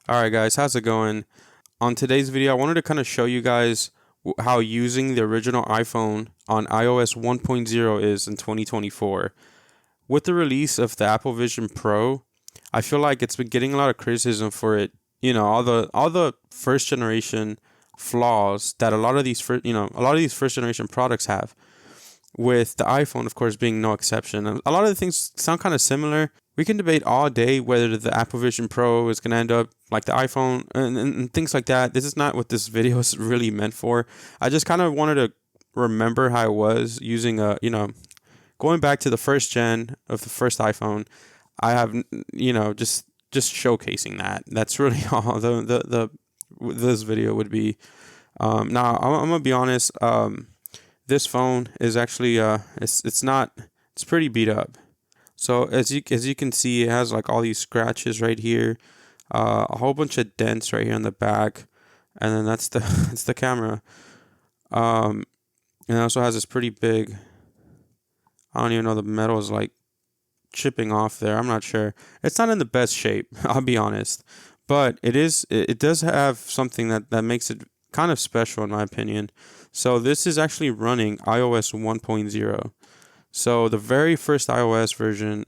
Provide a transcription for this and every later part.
Alright guys, how's it going? On today's video, I wanted to kind of show you guys how using the original iPhone on iOS 1.0 is in 2024. With the release of the Apple Vision Pro, I feel like it's been getting a lot of criticism for it. All the first generation flaws that a lot of these first generation products have, with the iPhone, of course, being no exception. And a lot of the things sound kind of similar. We can debate all day whether the Apple Vision Pro is going to end up like the iPhone and things like that. This is not what this video is really meant for. I just kind of wanted to remember how it was using going back to the first gen of the first iPhone. I have, just showcasing that. That's really all the this video would be. Now, I'm gonna be honest. This phone is actually it's pretty beat up. So as you can see, it has like all these scratches right here, a whole bunch of dents right here on the back, and then that's the it's the camera. And it also has this pretty big. I don't even know, the metal is like chipping off there. I'm not sure. It's not in the best shape. I'll be honest, but it does have something that makes it kind of special in my opinion. So this is actually running iOS 1.0. So the very first iOS version,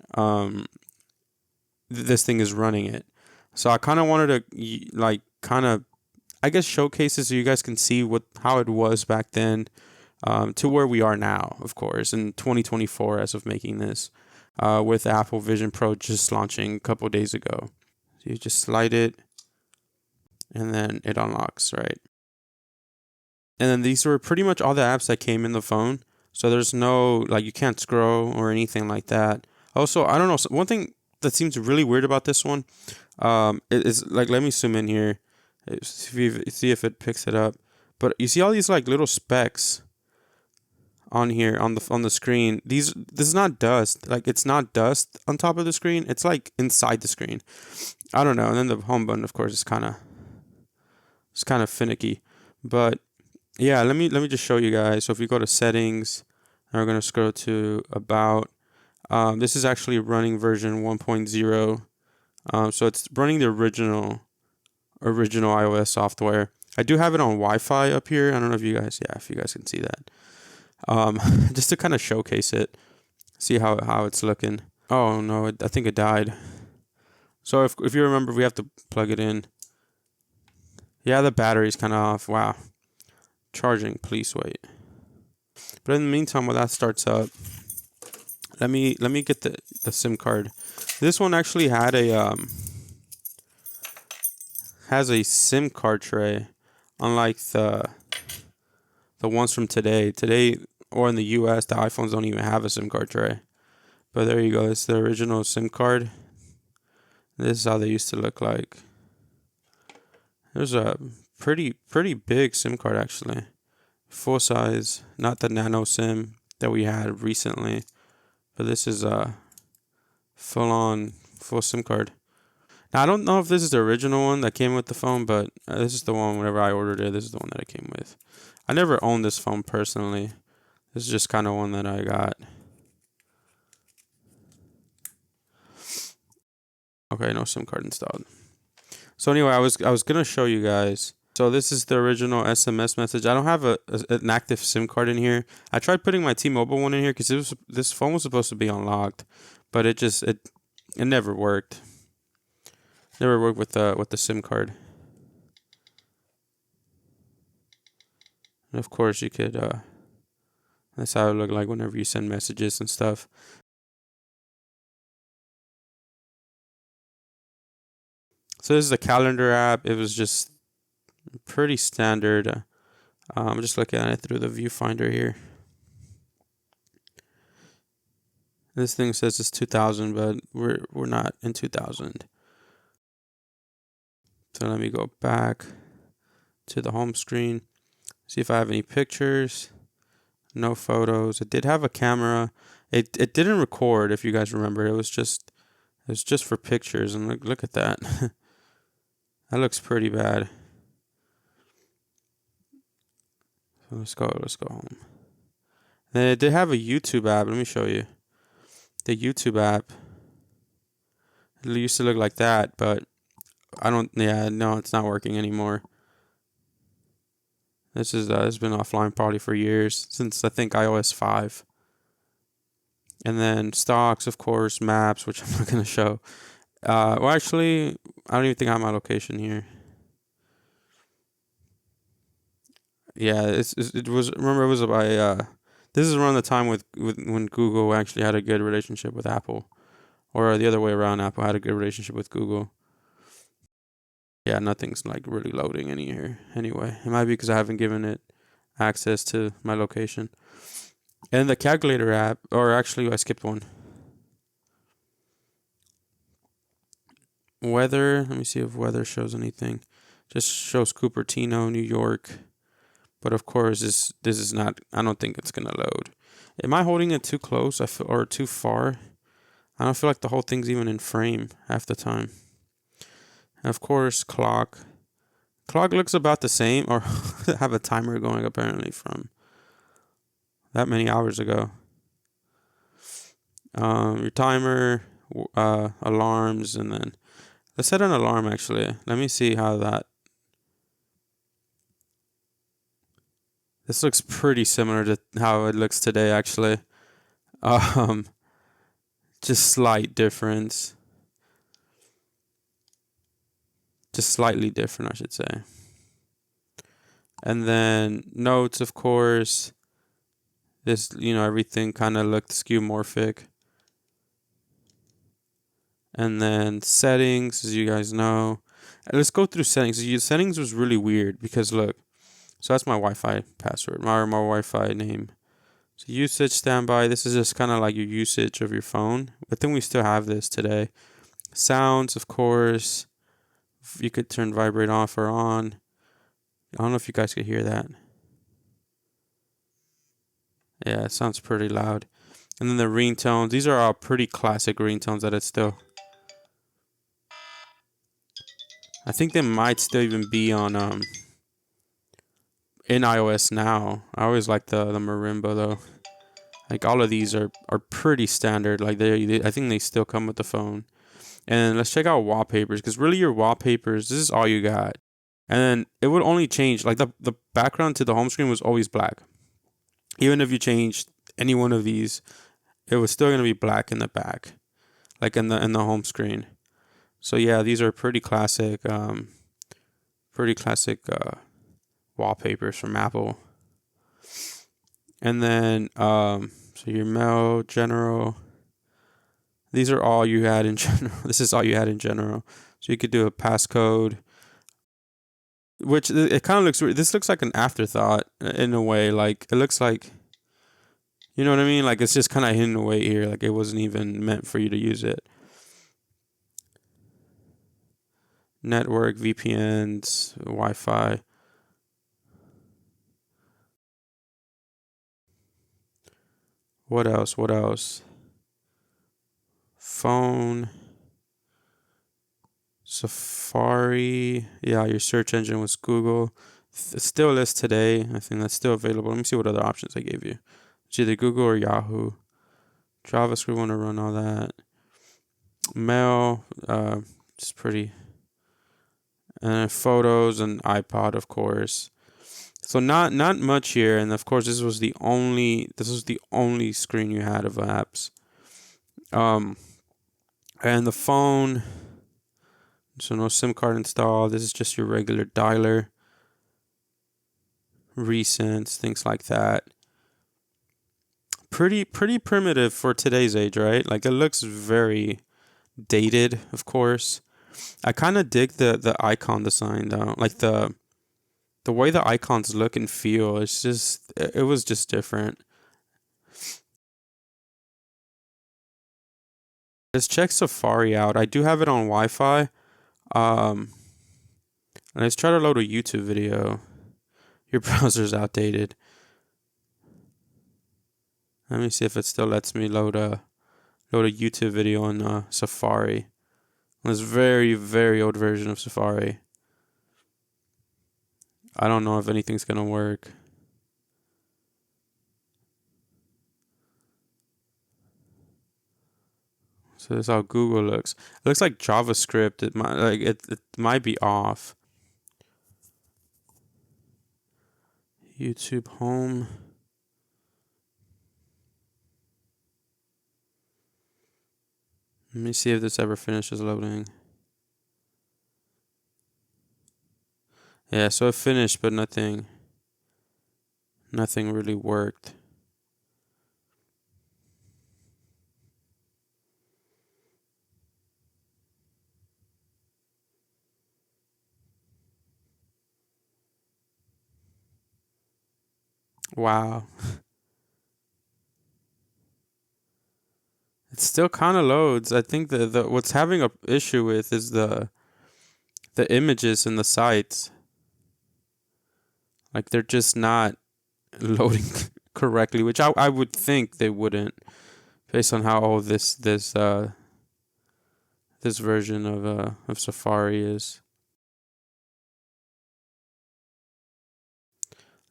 this thing is running it. So I kind of wanted to I guess showcase it so you guys can see how it was back then, to where we are now, of course, in 2024 as of making this, with Apple Vision Pro just launching a couple days ago. So you just slide it, and then it unlocks, right? And then these were pretty much all the apps that came in the phone. So there's no, like, you can't scroll or anything like that. Also, I don't know, one thing that seems really weird about this one, is like, let me zoom in here, see if it picks it up. But you see all these like little specks on here on the screen. This is not dust. Like, it's not dust on top of the screen. It's like inside the screen. I don't know. And then the home button, of course, is kind of finicky. But yeah, let me just show you guys. So if you go to settings, and we're gonna scroll to about. This is actually running version 1.0. So it's running the original iOS software. I do have it on Wi-Fi up here. I don't know if you guys can see that. Just to kind of showcase it, see how it's looking. Oh no, I think it died. So if you remember, we have to plug it in. Yeah, the battery's kind of off. Wow. Charging, please wait. But in the meantime, while that starts up, let me get the SIM card. This one actually had has a SIM card tray, unlike the ones from today. Today, or in the US, the iPhones don't even have a SIM card tray. But there you go. It's the original SIM card. This is how they used to look like. There's a pretty big SIM card actually. Full size, not the nano SIM that we had recently, but this is a full SIM card. Now I don't know if this is the original one that came with the phone, but this is the one whenever I ordered it. This is the one that it came with. I never owned this phone personally. This is just kind of one that I got. Okay, no SIM card installed. So anyway, I was gonna show you guys. So this is the original SMS message. I don't have an active SIM card in here. I tried putting my T-Mobile one in here because this phone was supposed to be unlocked, but it never worked. Never worked with the SIM card. And of course, you could. That's how it looked like whenever you send messages and stuff. So this is a calendar app. It was just pretty standard. I'm just looking at it through the viewfinder here. This thing says it's 2000, but we're not in 2000. So let me go back to the home screen. See if I have any pictures. No photos. It did have a camera. It didn't record, if you guys remember. It was just for pictures. And look at that. That looks pretty bad. So let's go home. Then it did have a YouTube app. Let me show you. The YouTube app. It used to look like that, but I don't. Yeah, no, it's not working anymore. It's been offline probably for years since I think iOS 5. And then stocks, of course, maps, which I'm not gonna show. Well, actually, I don't even think I have my location here. Yeah, it was. Remember, it was by. This is around the time with when Google actually had a good relationship with Apple, or the other way around. Apple had a good relationship with Google. Yeah, nothing's like really loading any here. Anyway, it might be because I haven't given it access to my location. And the calculator app, or actually, I skipped one. Weather. Let me see if weather shows anything. Just shows Cupertino, New York. But of course, this is not. I don't think it's gonna load. Am I holding it too close? I feel, or too far? I don't feel like the whole thing's even in frame half the time. And of course, clock. Clock looks about the same, or have a timer going apparently from that many hours ago. Your timer, alarms, and then let's set an alarm actually. Let me see how that. This looks pretty similar to how it looks today actually. Um, just slight difference. Just slightly different, I should say. And then notes, of course. This, everything kind of looked skeuomorphic. And then settings, as you guys know. And let's go through settings. Settings was really weird because look, so that's my Wi-Fi password, my Wi-Fi name. So usage standby. This is just kind of like your usage of your phone. I think we still have this today. Sounds, of course. You could turn vibrate off or on. I don't know if you guys could hear that. Yeah, it sounds pretty loud. And then the ringtones. These are all pretty classic ringtones that it's still. I think they might still even be on in iOS now. I always like the marimba though. Like all of these are pretty standard. Like I think they still come with the phone. And let's check out wallpapers because really your wallpapers, this is all you got. And then it would only change like the background to the home screen was always black. Even if you changed any one of these, it was still gonna be black in the back, like in the home screen. So yeah, these are pretty classic wallpapers from Apple. And then so your mail general. These are all you had in general. This is all you had in general. So you could do a passcode, which it kind of looks. This looks like an afterthought in a way. Like it looks like, you know what I mean? Like it's just kind of hidden away here. Like it wasn't even meant for you to use it. Network, VPNs, Wi-Fi. What else? What else? Phone. Safari. Yeah, your search engine was Google. It still is today. I think that's still available. Let me see what other options I gave you. It's either Google or Yahoo. JavaScript, want to run all that. Mail, it's pretty. And photos and iPod, of course. So not much here, and of course this was the only screen you had of apps. Um, and the phone. So no SIM card installed. This is just your regular dialer. Recents, things like that. Pretty primitive for today's age, right? Like it looks very dated, of course. I kind of dig the icon design though. Like the way the icons look and feel. It was just different. Let's check Safari out. I do have it on Wi-Fi. Um, and let's try to load a YouTube video. Your browser's outdated. Let me see if it still lets me load a YouTube video on Safari. This very, very old version of Safari. I don't know if anything's gonna work. So this is how Google looks. It looks like JavaScript. It might be off. YouTube home. Let me see if this ever finishes loading. Yeah, so it finished, but nothing really worked. Wow. It still kind of loads. I think the what's having a issue with is the images in the sites. Like they're just not loading correctly, which I would think they wouldn't, based on how old this version of Safari is.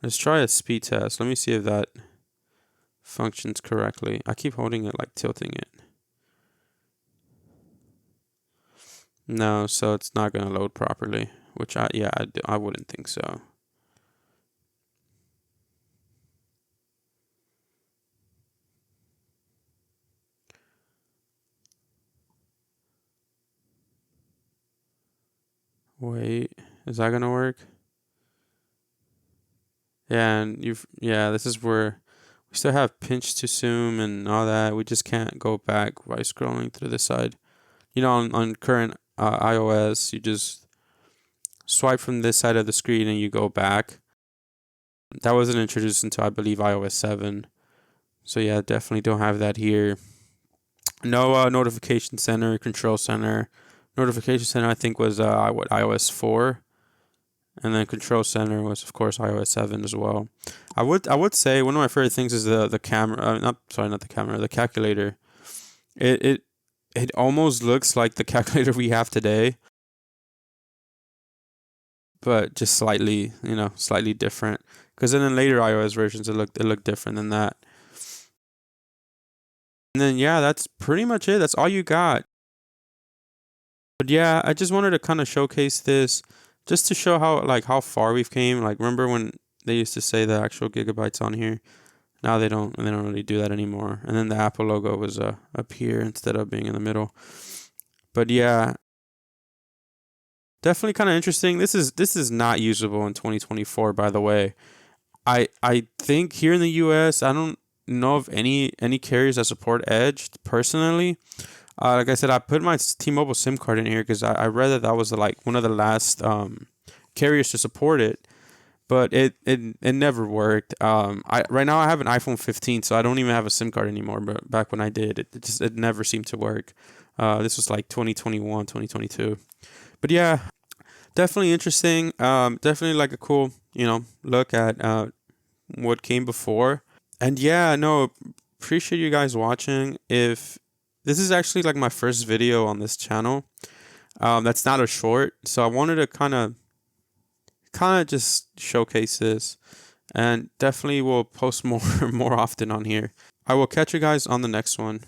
Let's try a speed test. Let me see if that functions correctly. I keep holding it, like tilting it. No, so it's not gonna load properly, which I wouldn't think so. Wait, is that gonna work? Yeah, and this is where we still have pinch to zoom and all that. We just can't go back by scrolling to the side. You know, on current iOS, you just swipe from this side of the screen and you go back. That wasn't introduced until I believe iOS 7. So yeah, definitely don't have that here. No notification center, control center. Notification center I think was iOS 4. And then control center was of course iOS 7 as well. I would say one of my favorite things is the camera. Not the camera, the calculator. It almost looks like the calculator we have today, but just slightly different. Because then in later iOS versions, it looked different than that. And then yeah, that's pretty much it. That's all you got. But yeah, I just wanted to kind of showcase this, just to show how far we've came. Like, remember when they used to say the actual gigabytes on here? Now they don't really do that anymore. And then the Apple logo was up here instead of being in the middle. But yeah, definitely kind of interesting. This is not usable in 2024, by the way. I think here in the US, I don't know of any carriers that support Edge personally. Like I said, I put my T-Mobile SIM card in here because I read that was like one of the last carriers to support it, but it never worked. Right now I have an iPhone 15, so I don't even have a SIM card anymore. But back when I did, it never seemed to work. This was like 2021, 2022. But yeah, definitely interesting. Definitely like a cool look at what came before. And yeah, no, appreciate you guys watching. If this is actually like my first video on this channel, that's not a short, so I wanted to kind of just showcase this, and definitely will post more often on here. I will catch you guys on the next one.